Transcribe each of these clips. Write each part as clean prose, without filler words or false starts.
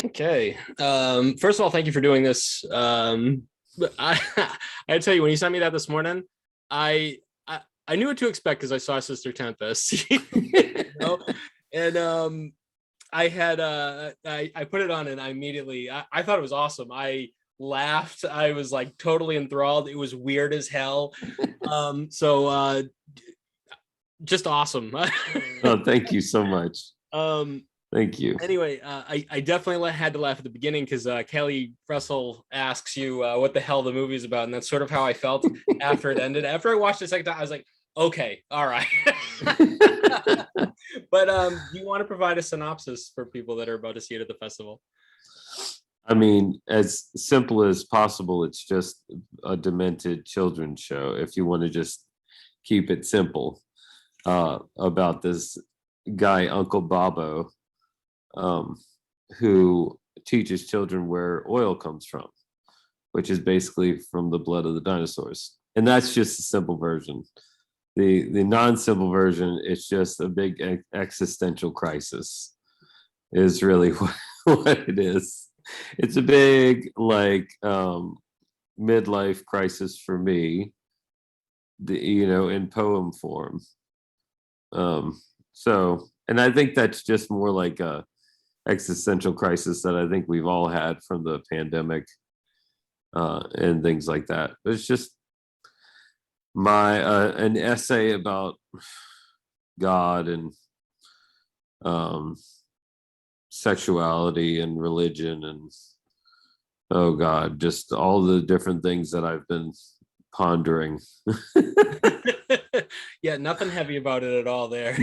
Okay. First of all, thank you for doing this. But I tell you, when you sent me that this morning, I I knew what to expect because I saw Sister Tempest. And I had I put it on and I immediately I thought it was awesome. I laughed. I was like totally enthralled. It was weird as hell. So just awesome. Oh, thank you so much. um Thank you. Anyway, I definitely had to laugh at the beginning because Kelly Russell asks you what the hell the movie's about, and that's sort of how I felt after it ended. After I watched the second time, I was like, okay, all right. But do you want to provide a synopsis for people that are about to see it at the festival? I mean, as simple as possible, it's just a demented children's show. If you want to just keep it simple, about this guy, Uncle Bobo, who teaches children where oil comes from, which is basically from the blood of the dinosaurs. And that's just a simple version. The non-simple version, it's just a big existential crisis, is really what it is. It's a big midlife crisis for me, in poem form. And I think that's just more like a existential crisis that I think we've all had from the pandemic, and things like that. But it's just my an essay about God and sexuality and religion and, oh God, just all the different things that I've been pondering. Yeah, nothing heavy about it at all there.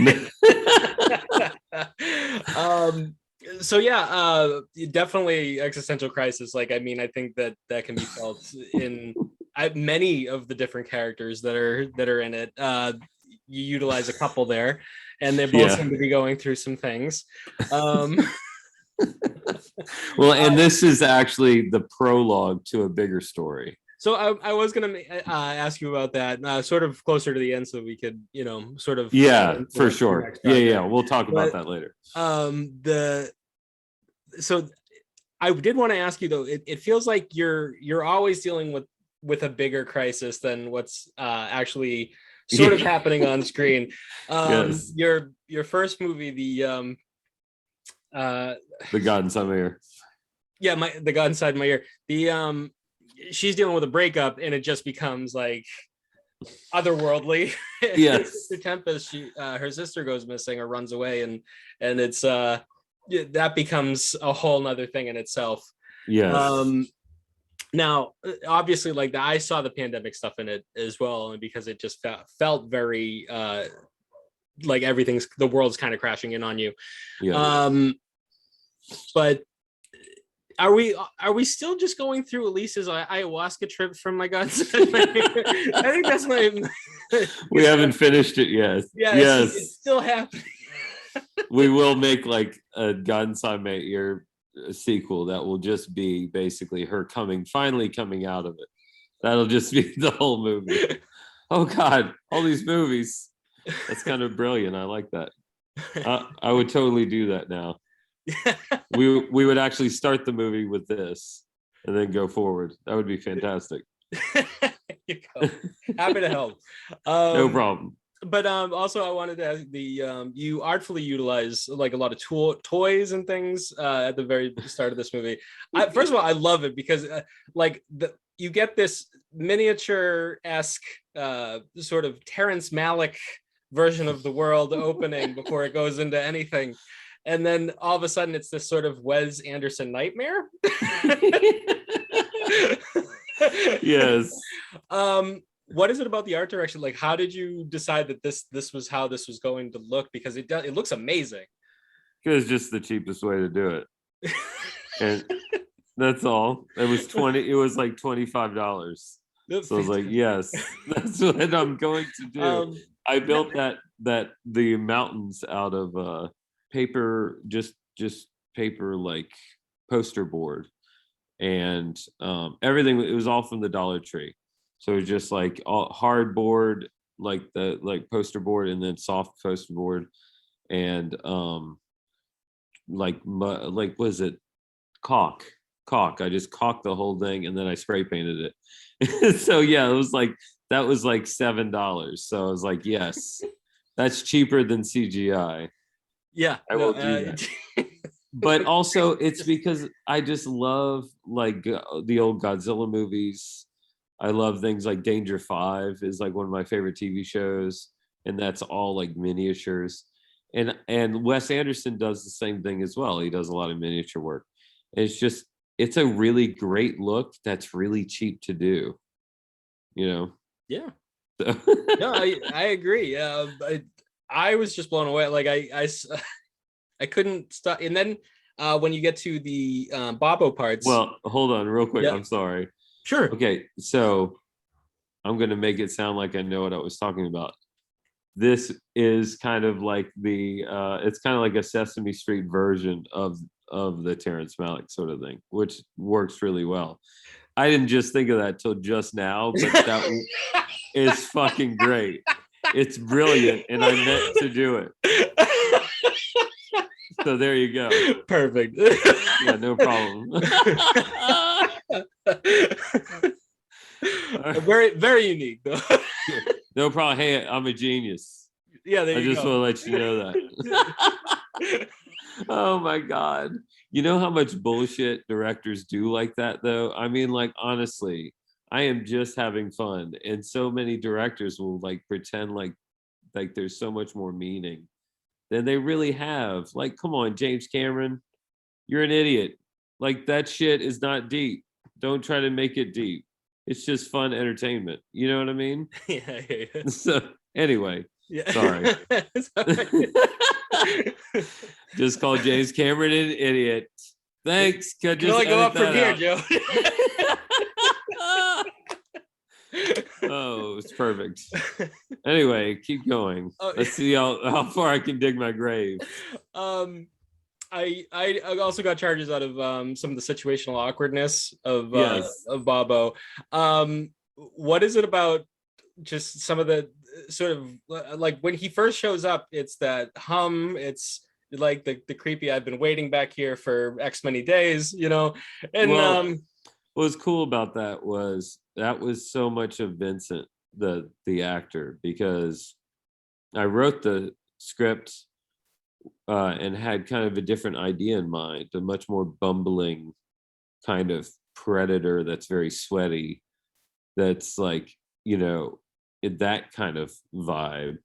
So yeah, definitely existential crisis. Like, I mean, I think that can be felt in many of the different characters that are in it. You utilize a couple there, and they both seem to be going through some things. Well, and this is actually the prologue to a bigger story. So I was going to ask you about that, sort of closer to the end, so we could, sort of. Yeah, for sure. Yeah. We'll talk about that later. So I did want to ask you though. It feels like you're always dealing with a bigger crisis than what's actually sort of happening on screen. Yes. Your first movie, the God Inside My Ear. Yeah, the God Inside My Ear. The she's dealing with a breakup, and it just becomes like otherworldly. Yes. Sister Tempest, her sister goes missing or runs away, and it's that becomes a whole nother thing in itself. Yes. Now, obviously, like I saw the pandemic stuff in it as well, and because it just felt very like the world's kind of crashing in on you. Yeah. But are we still just going through Elise's ayahuasca trip from my God? I think that's my. We haven't finished it yet. Yeah, yes, it's still happening. We will make like a God Inside My Ear sequel that will just be basically her finally coming out of it. That'll just be the whole movie. Oh God, all these movies. That's kind of brilliant. I like that. I would totally do that now. We would actually start the movie with this and then go forward. That would be fantastic. You go. Happy to help. No problem. But also I wanted to ask you artfully utilize like a lot of toys and things at the very start of this movie. First of all, I love it because you get this miniature-esque sort of Terrence Malick version of the world opening before it goes into anything. And then all of a sudden it's this sort of Wes Anderson nightmare. Yes. What is it about the art direction? Like, how did you decide that this was how this was going to look? Because it looks amazing. It was just the cheapest way to do it. And that's all. It was like $25. So I was like, yes, that's what I'm going to do. I built the mountains out of paper, just paper, like poster board, and everything. It was all from the Dollar Tree. So it was just like all hardboard, like poster board, and then soft poster board, and what is it? caulk. I just caulked the whole thing and then I spray painted it. So yeah, it was like that was like $7. So I was like, yes, that's cheaper than CGI. Yeah, I will do that. But also it's because I just love like the old Godzilla movies. I love things like Danger 5 is like one of my favorite TV shows, and that's all like miniatures. And Wes Anderson does the same thing as well. He does a lot of miniature work. It's just it's a really great look that's really cheap to do, you know. Yeah. So. No, I agree. I was just blown away. Like I couldn't stop. And then when you get to the Bobo parts. Well, hold on real quick. Yeah. I'm sorry. Sure. Okay, so I'm going to make it sound like I know what I was talking about. This is kind of like it's kind of like a Sesame Street version of the Terrence Malick sort of thing, which works really well. I didn't just think of that till just now, but that is fucking great. It's brilliant, and I meant to do it. So there you go. Perfect. Yeah, no problem. Very, very unique, though. No problem. Hey, I'm a genius. Yeah, there you go. I just want to let you know that. Oh my God. You know how much bullshit directors do like that, though? I mean, like, honestly, I am just having fun. And so many directors will like pretend like there's so much more meaning than they really have. Like, come on, James Cameron, you're an idiot. Like, that shit is not deep. Don't try to make it deep. It's just fun entertainment. You know what I mean? Yeah. So anyway, yeah. Sorry. Just call James Cameron an idiot. Thanks. You can only go up from here, Joe. Oh, it's perfect. Anyway, keep going. Let's see how far I can dig my grave. I also got charges out of some of the situational awkwardness of Bobo. What is it about just some of the sort of like when he first shows up, it's that hum, it's like the creepy I've been waiting back here for X many days, you know. And what was cool about that was so much of Vincent, the actor, because I wrote the script and had kind of a different idea in mind, a much more bumbling kind of predator that's very sweaty, that's like, you know, that kind of vibe.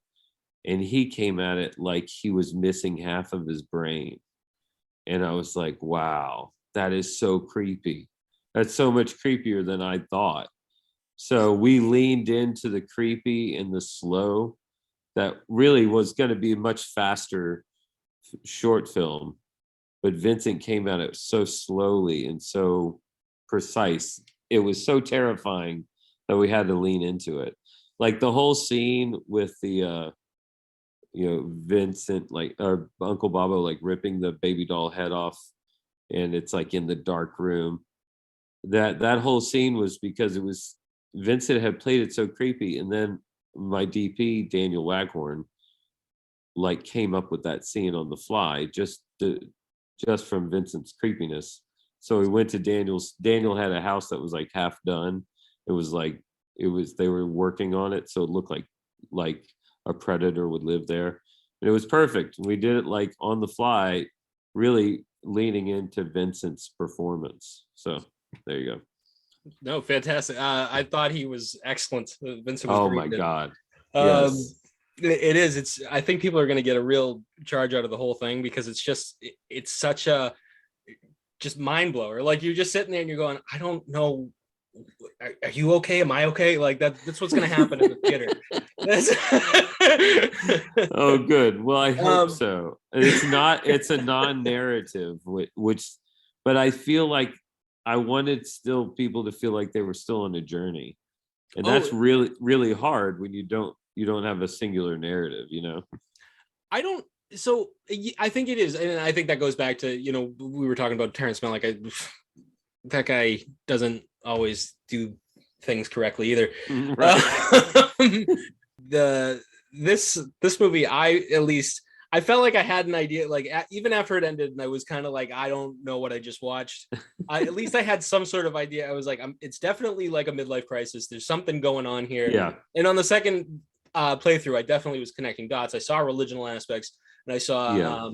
And he came at it like he was missing half of his brain. And I was like, wow, that is so creepy. That's so much creepier than I thought. So we leaned into the creepy and the slow. That really was going to be a much faster short film, but Vincent came at it so slowly and so precise. It was so terrifying that we had to lean into it. Like the whole scene with the Vincent, like, or Uncle Bobo, like ripping the baby doll head off, and it's like in the dark room. That whole scene was because it was Vincent had played it so creepy, and then my DP Daniel Waghorn like came up with that scene on the fly just from Vincent's creepiness. So we went to Daniel had a house that was like half done. They were working on it, so it looked like a predator would live there. And it was perfect. We did it like on the fly, really leaning into Vincent's performance. So there you go. No, fantastic. I thought he was excellent. Vincent was great. My God. Yes. It is. I think people are going to get a real charge out of the whole thing because it's such a just mind blower. Like you're just sitting there and you're going, I don't know. Are you okay? Am I okay? Like that's what's going to happen in the theater. Oh, good. Well, I hope so. It's a non-narrative, but I feel like I wanted still people to feel like they were still on a journey. And that's really, really hard when you don't have a singular narrative, you know? So I think it is. And I think that goes back to, you know, we were talking about Terrence Malick. That guy doesn't always do things correctly either. Right. This movie, I I felt like I had an idea, like even after it ended, and I was kind of like, I don't know what I just watched. At least I had some sort of idea. I was like, it's definitely like a midlife crisis. There's something going on here. Yeah. And on the second playthrough, I definitely was connecting dots. I saw religional aspects, and I saw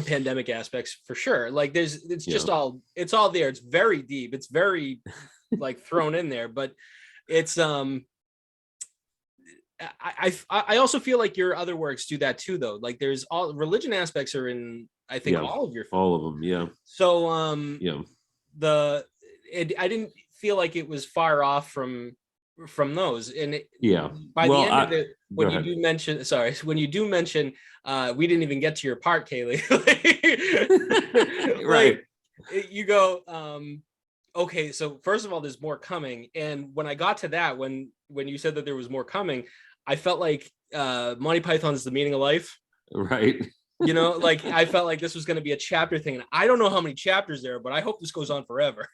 pandemic aspects for sure. Like it's just all there. It's very deep. It's very like thrown in there, but it's I also feel like your other works do that too, though. Like there's all religion aspects are in, I think, all of your films. All of them. Yeah. So I didn't feel like it was far off from those. And by the end of it, when you do mention, we didn't even get to your part, Kaylee. Right. You go, okay, so first of all, there's more coming. And when I got to that, when you said that there was more coming, I felt like Monty Python's The Meaning of Life. Right. You know, like I felt like this was going to be a chapter thing. And I don't know how many chapters there are, but I hope this goes on forever.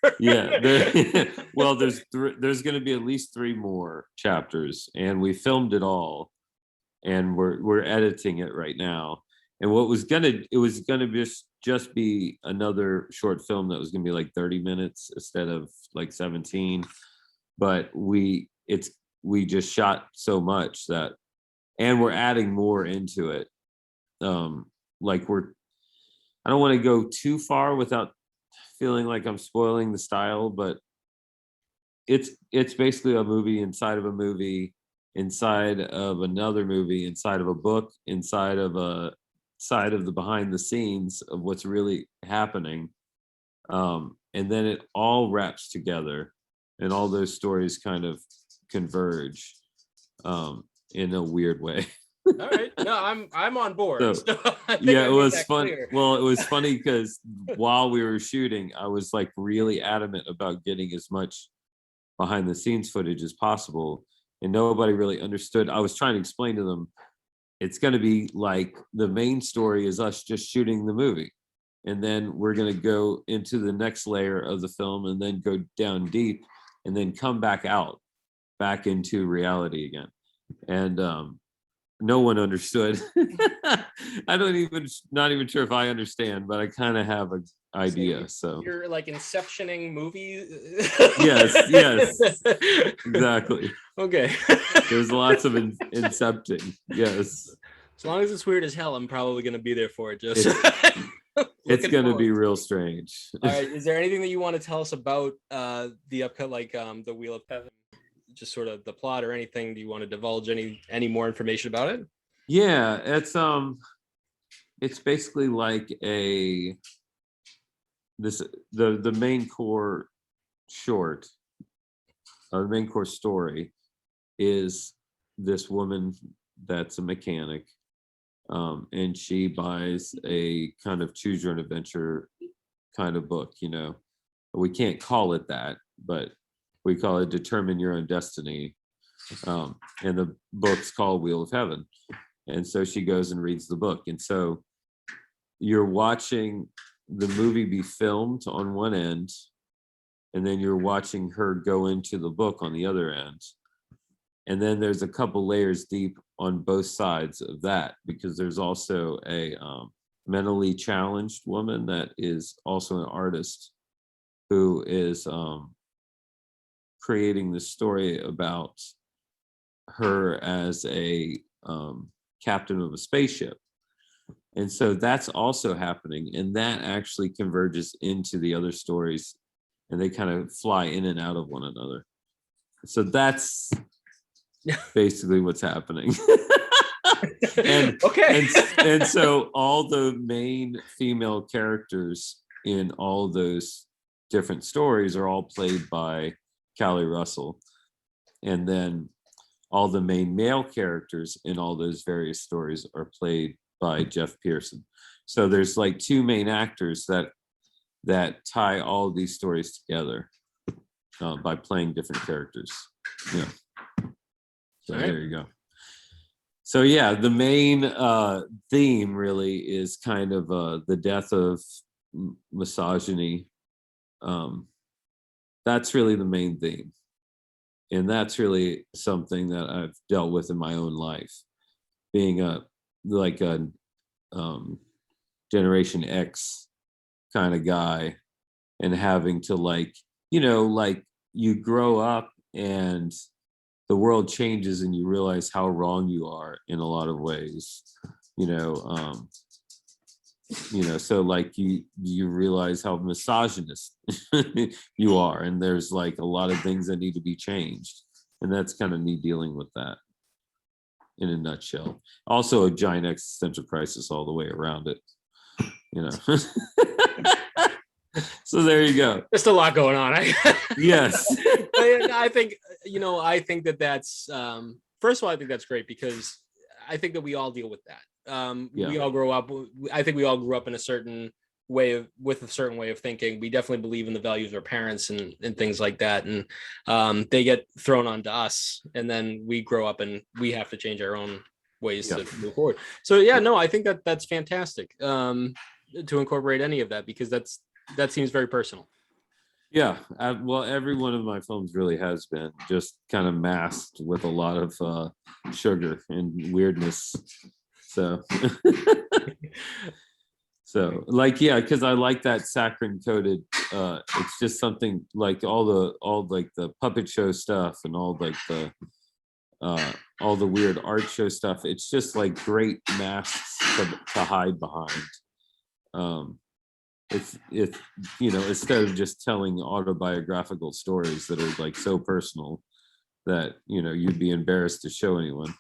Well, there's going to be at least 3 more chapters, and we filmed it all, and we're editing it right now. And it was gonna just be another short film that was gonna be like 30 minutes instead of like 17. But we just shot so much that, and we're adding more into it. Like I don't want to go too far without feeling like I'm spoiling the style, but it's basically a movie inside of a movie, inside of another movie, inside of a book, inside of the behind the scenes of what's really happening. And then it all wraps together, and all those stories kind of converge in a weird way. All right, no, I'm on board. So, it was fun. Well, it was funny because while we were shooting, I was like really adamant about getting as much behind the scenes footage as possible, and nobody really understood. I was trying to explain to them, it's going to be like the main story is us just shooting the movie, and then we're going to go into the next layer of the film, and then go down deep, and then come back into reality again. And no one understood. Not even sure if I understand, but I kind of have an idea. So you're like inceptioning movies. yes, exactly. Okay. There's lots of incepting. Yes. As long as it's weird as hell, I'm probably going to be there for it. Just it's going to be real strange. All right. Is there anything that you want to tell us about the upcut, like the Wheel of Heaven? Just sort of the plot or anything? Do you want to divulge any more information about it? Yeah, it's basically like the main core short, the main core story is this woman that's a mechanic, and she buys a kind of choose your own adventure kind of book. We can't call it that, but we call it Determine Your Own Destiny. And the book's called Wheel of Heaven. And so she goes and reads the book. And so you're watching the movie be filmed on one end, and then you're watching her go into the book on the other end. And then there's a couple layers deep on both sides of that, because there's also a mentally challenged woman that is also an artist who is creating the story about her as a captain of a spaceship. And so that's also happening, and that actually converges into the other stories, and they kind of fly in and out of one another. So that's basically what's happening. And so all the main female characters in all those different stories are all played by Callie Russell, and then all the main male characters in all those various stories are played by Jeff Pearson. So there's like 2 main actors that tie all these stories together by playing different characters. Yeah. So there you go. So yeah, the main theme really is kind of the death of misogyny. That's really the main theme. And that's really something that I've dealt with in my own life, being a Generation X kind of guy, and having to like, like you grow up and the world changes and you realize how wrong you are in a lot of ways, so like you realize how misogynist you are, and there's like a lot of things that need to be changed, and that's kind of me dealing with that in a nutshell. Also a giant existential crisis all the way around it, So there you go. Just a lot going on. Yes. I think, I think that's, first of all, I think that's great, because I think that we all deal with that. We all grow up. I think we all grew up in a certain way with a certain way of thinking. We definitely believe in the values of our parents and things like that. And they get thrown onto us, and then we grow up and we have to change our own ways to move forward. So I think that's fantastic, to incorporate any of that, because that seems very personal. Yeah, well, every one of my films really has been just kind of masked with a lot of sugar and weirdness. So, like, because I like that saccharine coated. It's just something like all the puppet show stuff and all the weird art show stuff. It's just like great masks to hide behind. It's instead of just telling autobiographical stories that are like so personal that you'd be embarrassed to show anyone,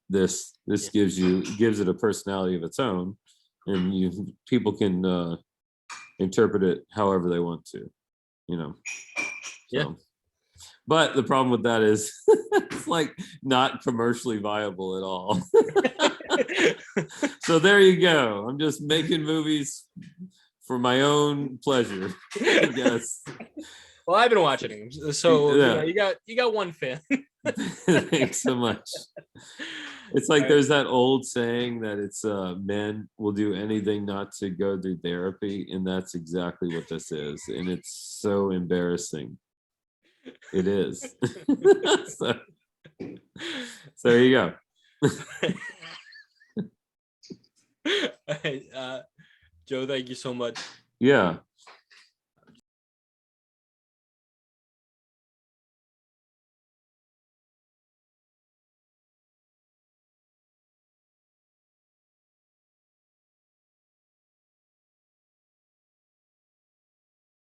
this gives it a personality of its own, and people can interpret it however they want to. But the problem with that is it's like not commercially viable at all. So there you go. I'm just making movies for my own pleasure, I guess. Well, I've been watching them, so you got one fan. Thanks so much. It's like there's that old saying that it's men will do anything not to go through therapy, and that's exactly what this is, and it's so embarrassing. It is. So there you go. Joe, thank you so much. Yeah.